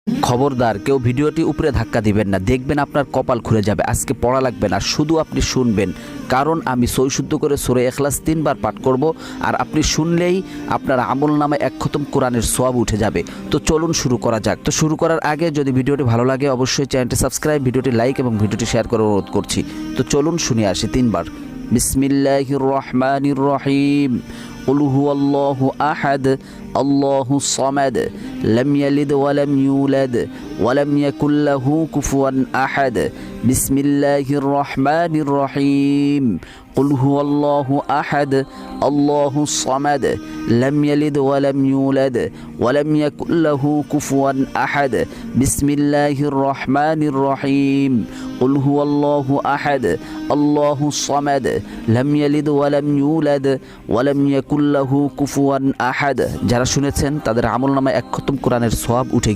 খবরদার কেউ ভিডিওটি উপরে ধাক্কা দিবেন না, দেখবেন আপনার কপাল খুলে যাবে। আজকে পড়া লাগবে না, শুধু আপনি শুনবেন, কারণ আমি সই শুদ্ধ করে সূরা ইখলাস 3 বার পাঠ করব, আর আপনি শুনলেই আপনার আমলনামায় এক খতম কোরআনের সওয়াব উঠে যাবে। তো চলুন শুরু করা যাক। তো শুরু করার আগে যদি ভিডিওটি ভালো লাগে অবশ্যই চ্যানেলটি সাবস্ক্রাইব, ভিডিওটি লাইক এবং ভিডিওটি শেয়ার করার অনুরোধ করছি। তো চলুন শুনে আসি 3 বার। বিসমিল্লাহির রহমানির রহিম। قل هو الله أحد الله الصمد لم يلد ولم يولد ولم يكن له كفوا أحد بسم الله الرحمن الرحيم قل هو الله أحد الله الصمد لم يلد ولم يولد ولم يكن له كفوا أحد بسم الله الرحمن الرحيم قل هو الله أحد الله الصمد لم يلد ولم يولد ولم يكن له কুফুয়ান আহাদ। যারা শুনেছেন তাদের আমলনামায় এক খতম কোরআনের সওয়াব উঠে